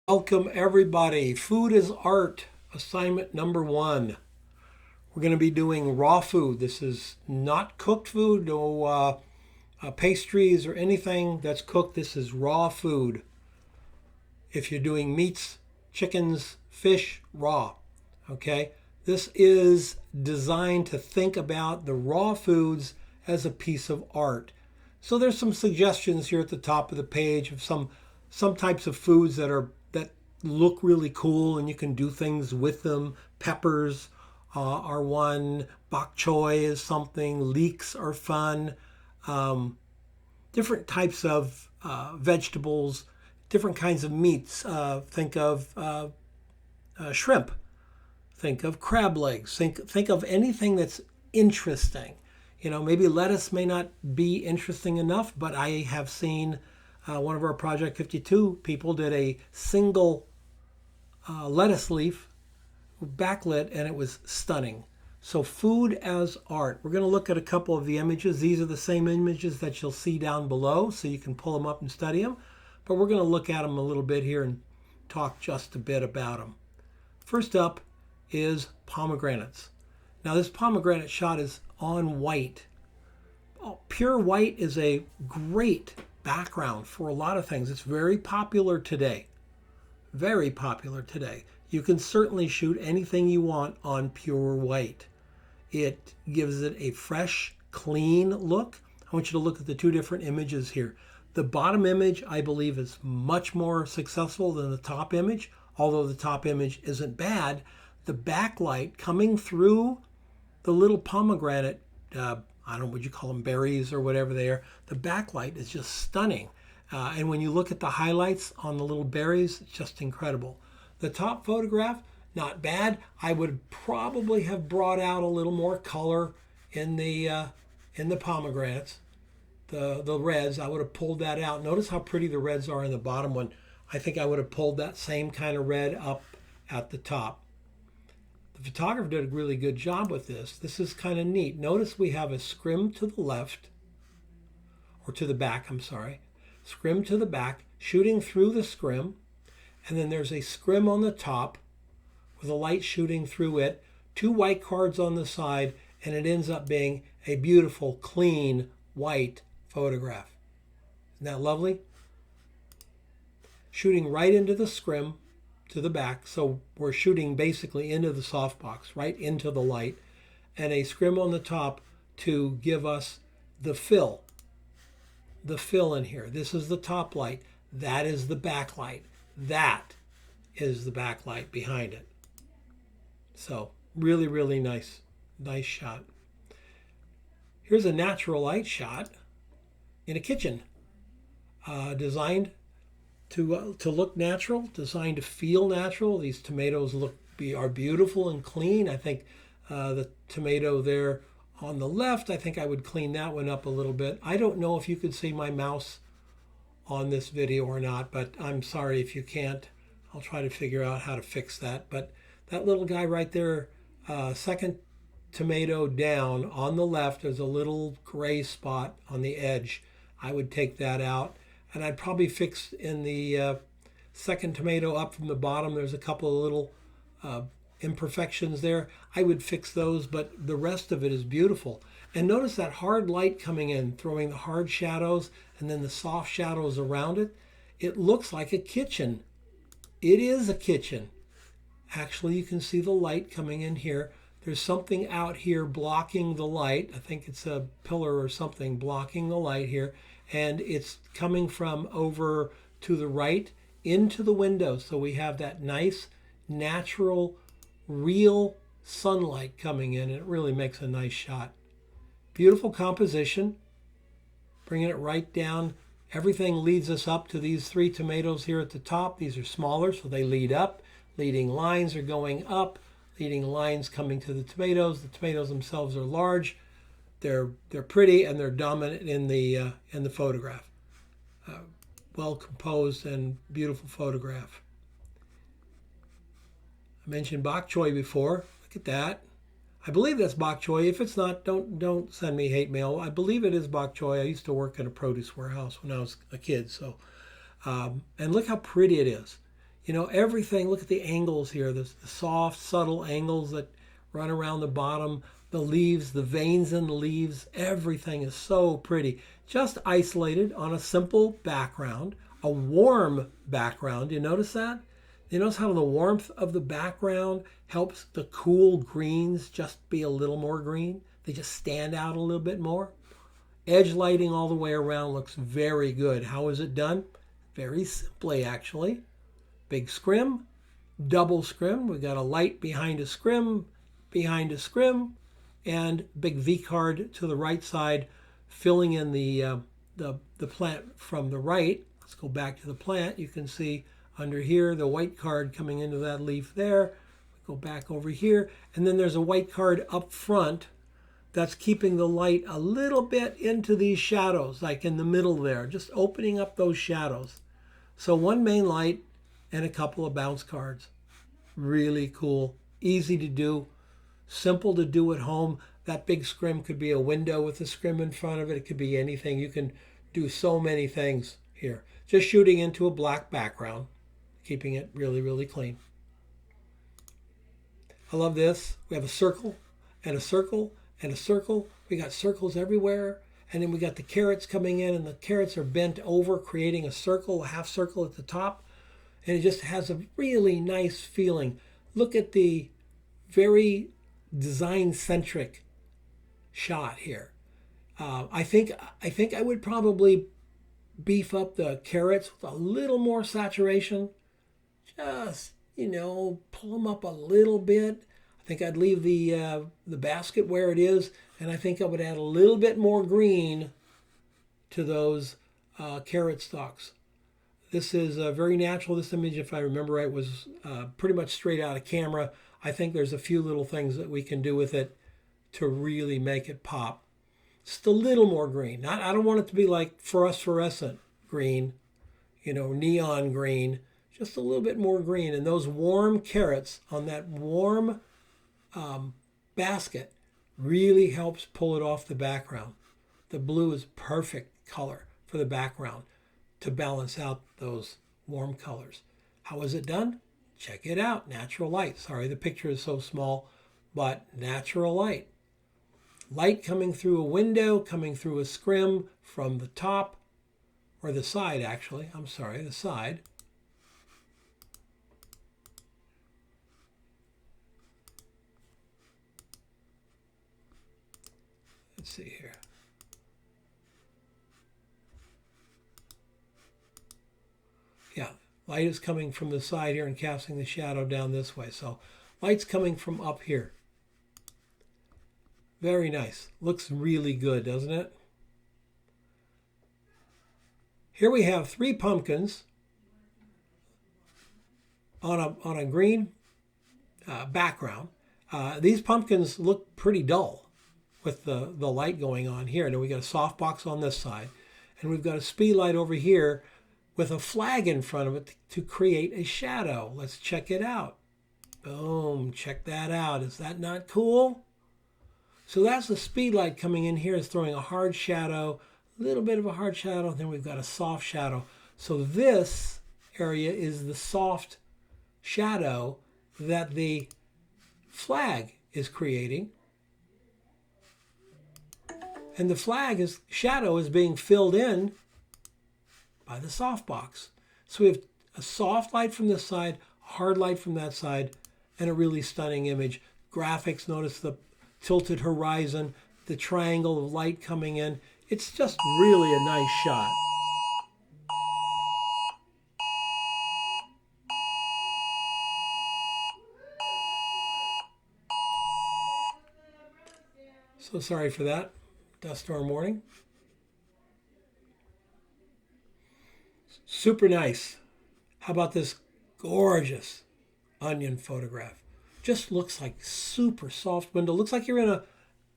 Welcome everybody. Food is art, assignment number 1. We're going to be doing raw food. This is not cooked food, no pastries or anything that's cooked. This is raw food. If you're doing meats, chickens, fish, raw. Okay? This is designed to think about the raw foods as a piece of art. So there's some suggestions here at the top of the page of some types of foods that look really cool and you can do things with them. Peppers are one. Bok Choy is something. Leeks are fun. Different types of vegetables, different kinds of meats. Think of shrimp. Think of crab legs. Think of anything that's interesting. Maybe lettuce may not be interesting enough, but I have seen one of our Project 52 people did a single lettuce leaf backlit, and it was stunning. So food as art. We're going to look at a couple of the images. These are the same images that you'll see down below, so you can pull them up and study them. But we're going to look at them a little bit here and talk just a bit about them. First up is pomegranates. Now this pomegranate shot is on white. Pure white is a great background for a lot of things. It's very popular today. Very popular today. You can certainly shoot anything you want on pure white. It gives it a fresh, clean look. I want you to look at the two different images here. The bottom image, I believe, is much more successful than the top image, although the top image isn't bad. The backlight coming through the little pomegranate, I don't know, would you call them berries or whatever they are? The backlight is just stunning. And when you look at the highlights on the little berries, it's just incredible. The top photograph, not bad. I would probably have brought out a little more color in the pomegranates, the reds. I would have pulled that out. Notice how pretty the reds are in the bottom one. I think I would have pulled that same kind of red up at the top. The photographer did a really good job with this. This is kind of neat. Notice we have a scrim to the left, or to the back, I'm sorry. Scrim to the back, shooting through the scrim, and then there's a scrim on the top with a light shooting through it, two white cards on the side, and it ends up being a beautiful, clean, white photograph. Isn't that lovely? Shooting right into the scrim to the back, so we're shooting basically into the softbox, right into the light, and a scrim on the top to give us the fill in here. This is the top light. That is the backlight. That is the backlight behind it. So really, really nice shot. Here's a natural light shot in a kitchen, designed to look natural, designed to feel natural. These tomatoes are beautiful and clean. I think the tomato there on the left, I think I would clean that one up a little bit. I don't know if you could see my mouse on this video or not, but I'm sorry if you can't. I'll try to figure out how to fix that. But that little guy right there, second tomato down on the left, there's a little gray spot on the edge. I would take that out, and I'd probably fix in the second tomato up from the bottom. There's a couple of little imperfections there. I would fix those, but the rest of it is beautiful. And notice that hard light coming in, throwing the hard shadows and then the soft shadows around it. It looks like a kitchen. It is a kitchen. Actually, you can see the light coming in here. There's something out here blocking the light. I think it's a pillar or something blocking the light here. And it's coming from over to the right into the window. So we have that nice, natural, real sunlight coming in. It really makes a nice shot. Beautiful composition. Bringing it right down. Everything leads us up to these three tomatoes here at the top. These are smaller, so they lead up. Leading lines are going up. Leading lines coming to the tomatoes. The tomatoes themselves are large. They're pretty, and they're dominant in the photograph. Well composed and beautiful photograph. I mentioned bok choy before. Look at that. I believe that's bok choy. If it's not, don't send me hate mail. I believe it is bok choy. I used to work at a produce warehouse when I was a kid. So, and look how pretty it is. You know, everything, look at the angles here, the soft, subtle angles that run around the bottom, the leaves, the veins in the leaves, everything is so pretty. Just isolated on a simple background, a warm background. You notice that? You notice how the warmth of the background helps the cool greens just be a little more green? They just stand out a little bit more. Edge lighting all the way around looks very good. How is it done? Very simply, actually. Big scrim, double scrim. We've got a light behind a scrim, and big V card to the right side, filling in the plant from the right. Let's go back to the plant. You can see under here the white card coming into that leaf there. Go back over here, and then there's a white card up front that's keeping the light a little bit into these shadows, like in the middle there, just opening up those shadows. So one main light and a couple of bounce cards. Really cool, easy to do, simple to do at home. That big scrim could be a window with a scrim in front of it. It could be anything. You can do so many things here. Just shooting into a black background, keeping it really, really clean. I love this. We have a circle and a circle and a circle. We got circles everywhere. And then we got the carrots coming in, and the carrots are bent over, creating a circle, a half circle at the top. And it just has a really nice feeling. Look at the very design-centric shot here. I think I would probably beef up the carrots with a little more saturation. Just, you know, pull them up a little bit. I think I'd leave the basket where it is, and I think I would add a little bit more green to those carrot stalks. This is very natural. This image, if I remember right, was pretty much straight out of camera. I think there's a few little things that we can do with it to really make it pop. Just a little more green. I don't want it to be like phosphorescent green, you know, neon green. Just a little bit more green. And those warm carrots on that warm basket really helps pull it off the background. The blue is perfect color for the background to balance out those warm colors. How is it done? Check it out. Natural light. Sorry, the picture is so small, but natural light. Light coming through a window, coming through a scrim from the top, or the side actually. I'm sorry, the side. Let's see here. Yeah, light is coming from the side here and casting the shadow down this way. So light's coming from up here. Very nice. Looks really good, doesn't it? Here we have 3 pumpkins on a green background. These pumpkins look pretty dull with the light going on here. Now we got a softbox on this side, and we've got a speed light over here with a flag in front of it to create a shadow. Let's check it out. Boom, check that out. Is that not cool? So that's the speed light coming in here, is throwing a hard shadow, a little bit of a hard shadow, and then we've got a soft shadow. So this area is the soft shadow that the flag is creating. And the flag shadow is being filled in by the softbox. So we have a soft light from this side, a hard light from that side, and a really stunning image. Graphics, notice the tilted horizon, the triangle of light coming in. It's just really a nice shot. So sorry for that. Dust storm warning. Super nice. How about this gorgeous onion photograph? Just looks like super soft window. Looks like you're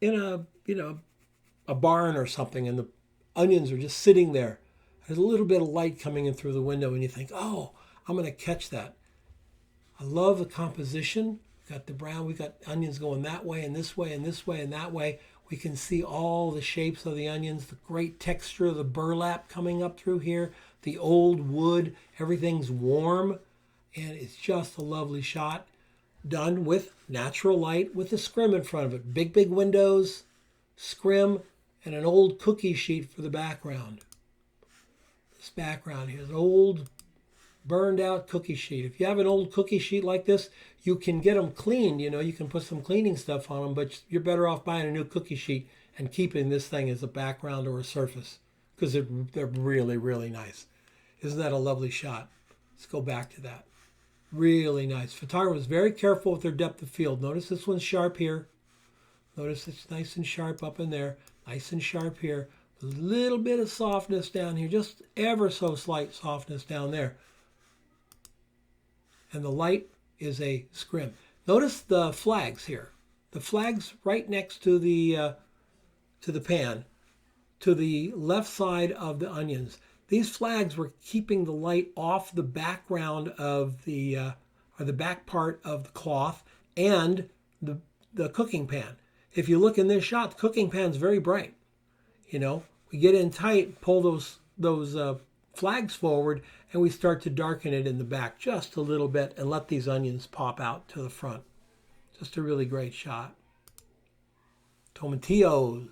in a barn or something, and the onions are just sitting there. There's a little bit of light coming in through the window, and you think, oh, I'm going to catch that. I love the composition. We've got the brown. We've got onions going that way and this way and this way and that way. We can see all the shapes of the onions, the great texture of the burlap coming up through here, the old wood. Everything's warm. And it's just a lovely shot done with natural light with a scrim in front of it. Big, big windows, scrim, and an old cookie sheet for the background. This background here is an old burned out cookie sheet. If you have an old cookie sheet like this, you can get them cleaned. You know, you can put some cleaning stuff on them, but you're better off buying a new cookie sheet and keeping this thing as a background or a surface because they're really, really nice. Isn't that a lovely shot? Let's go back to that. Really nice. Photographer was very careful with their depth of field. Notice this one's sharp here. Notice it's nice and sharp up in there. Nice and sharp here. A little bit of softness down here. Just ever so slight softness down there. And the light is a scrim. Notice the flags here. The flags right next to the pan, to the left side of the onions. These flags were keeping the light off the background of or the back part of the cloth and the cooking pan. If you look in this shot, the cooking pan's very bright. You know, we get in tight, pull those flags forward, and we start to darken it in the back just a little bit and let these onions pop out to the front. Just a really great shot. Tomatillos.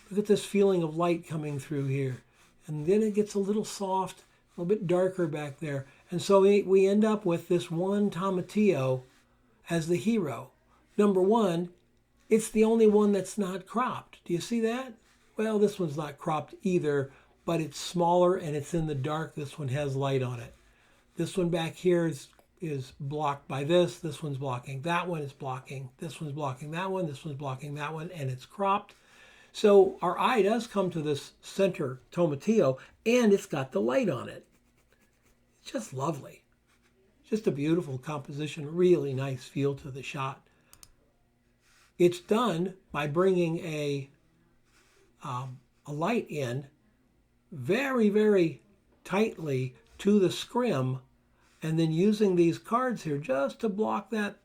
Look at this feeling of light coming through here. And then it gets a little soft, a little bit darker back there. And so we end up with this one tomatillo as the hero. Number one, it's the only one that's not cropped. Do you see that? Well, this one's not cropped either, but it's smaller and it's in the dark. This one has light on it. This one back here is blocked by this. This one's blocking that one. Is blocking. This one's blocking that one. This one's blocking that one, and it's cropped. So our eye does come to this center tomatillo, and it's got the light on it. It's just lovely. Just a beautiful composition, really nice feel to the shot. It's done by bringing a light in very, very tightly to the scrim, and then using these cards here just to block that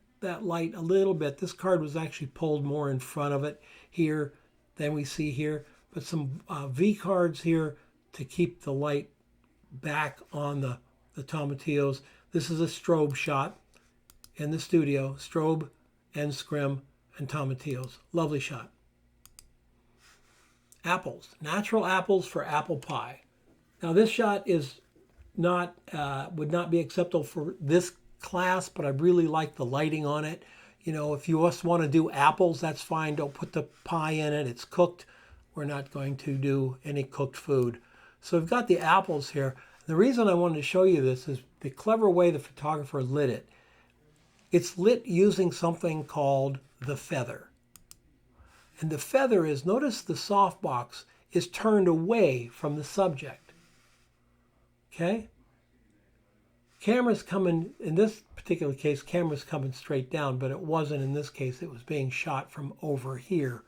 light a little bit. This card was actually pulled more in front of it here than we see here, but some V cards here to keep the light back on the tomatillos. This is a strobe shot in the studio. Strobe and scrim and tomatillos. Lovely shot. Apples. Natural apples for apple pie. Now this shot is not would not be acceptable for this class, but I really like the lighting on it. You know, if you just want to do apples, that's fine. Don't put the pie in it. It's cooked. We're not going to do any cooked food. So we've got the apples here. The reason I wanted to show you this is the clever way the photographer lit it. It's lit using something called the feather. And the feather is, notice the softbox is turned away from the subject. Okay? Camera's coming, in this particular case, camera's coming straight down, but it wasn't in this case. It was being shot from over here,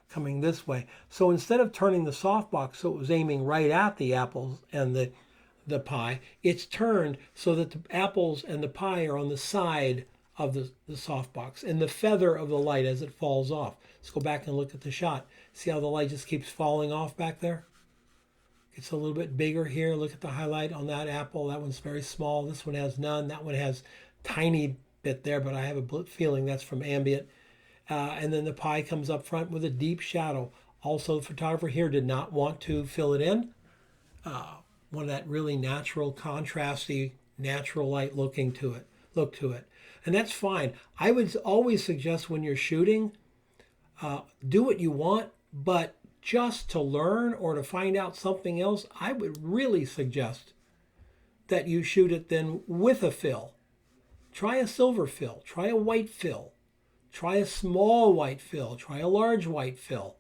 coming this way. So instead of turning the softbox so it was aiming right at the apples and the pie, it's turned so that the apples and the pie are on the side of the softbox and the feather of the light as it falls off. Let's go back and look at the shot. See how the light just keeps falling off back there? It's a little bit bigger here. Look at the highlight on that apple. That one's very small. This one has none. That one has tiny bit there, but I have a feeling that's from ambient. And then the pie comes up front with a deep shadow. Also, the photographer here did not want to fill it in. One of that really natural, contrasty, natural light look to it. And that's fine. I would always suggest when you're shooting, do what you want, but just to learn or to find out something else, I would really suggest that you shoot it then with a fill. Try a silver fill, try a white fill, try a small white fill, try a large white fill.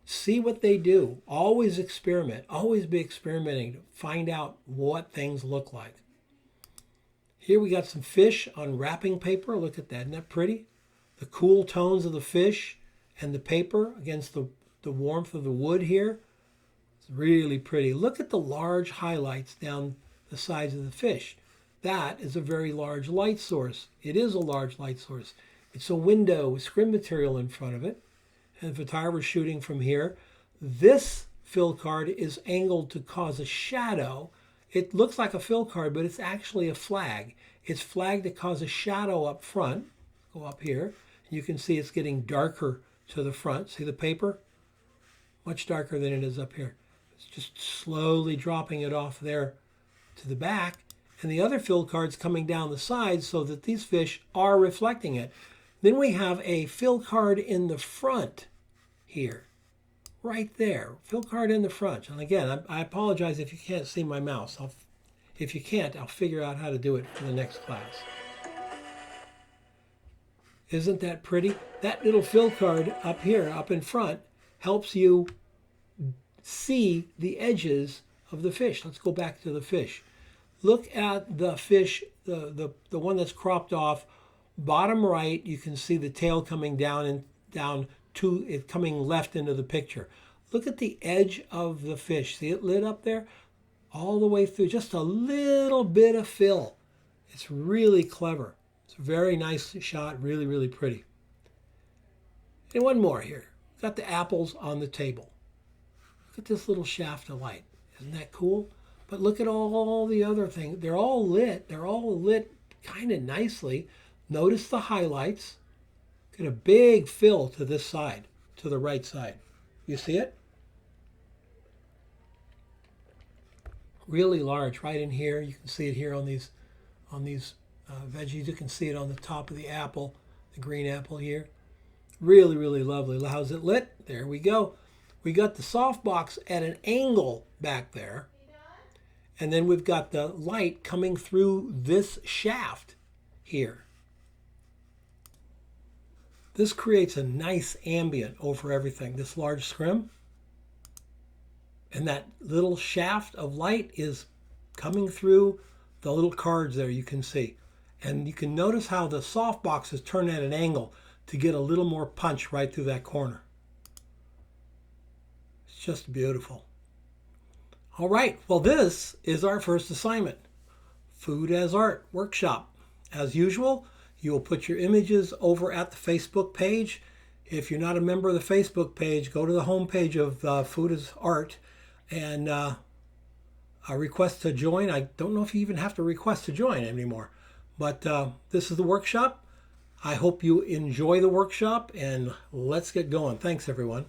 See what they do. Always experiment. Always be experimenting to find out what things look like. Here we got some fish on wrapping paper. Look at that. Isn't that pretty? The cool tones of the fish and the paper against the warmth of the wood here. It's really pretty. Look at the large highlights down the sides of the fish. That is a very large light source. It is a large light source. It's a window with scrim material in front of it. And the photographer's shooting from here. This fill card is angled to cause a shadow. It looks like a fill card, but it's actually a flag. It's flagged to cause a shadow up front. Go up here. You can see it's getting darker to the front. See the paper? Much darker than it is up here. It's just slowly dropping it off there to the back. And the other fill card's coming down the sides so that these fish are reflecting it. Then we have a fill card in the front here. Right there. Fill card in the front. And again, I apologize if you can't see my mouse. If you can't, I'll figure out how to do it for the next class. Isn't that pretty? That little fill card up here, up in front, helps you see the edges of the fish. Let's go back to the fish. Look at the fish, the one that's cropped off. Bottom right, you can see the tail coming down and down to it coming left into the picture. Look at the edge of the fish. See it lit up there? All the way through, just a little bit of fill. It's really clever. It's a very nice shot, really, really pretty. And one more here. Got the apples on the table. Look at this little shaft of light. Isn't that cool? But look at all the other things. They're all lit. They're all lit kind of nicely. Notice the highlights. Get a big fill to this side, to the right side. You see it? Really large right in here. You can see it here on these veggies. You can see it on the top of the apple, the green apple here. Really, really lovely. How's it lit? There we go. We got the softbox at an angle back there. And then we've got the light coming through this shaft here. This creates a nice ambient over everything. This large scrim. And that little shaft of light is coming through the little cards there you can see. And you can notice how the softbox is turned at an angle to get a little more punch right through that corner. It's just beautiful. All right, well, this is our first assignment, Food as Art Workshop. As usual, you will put your images over at the Facebook page. If you're not a member of the Facebook page, go to the home page of Food as Art and a request to join. I don't know if you even have to request to join anymore, but this is the workshop. I hope you enjoy the workshop, and let's get going. Thanks, everyone.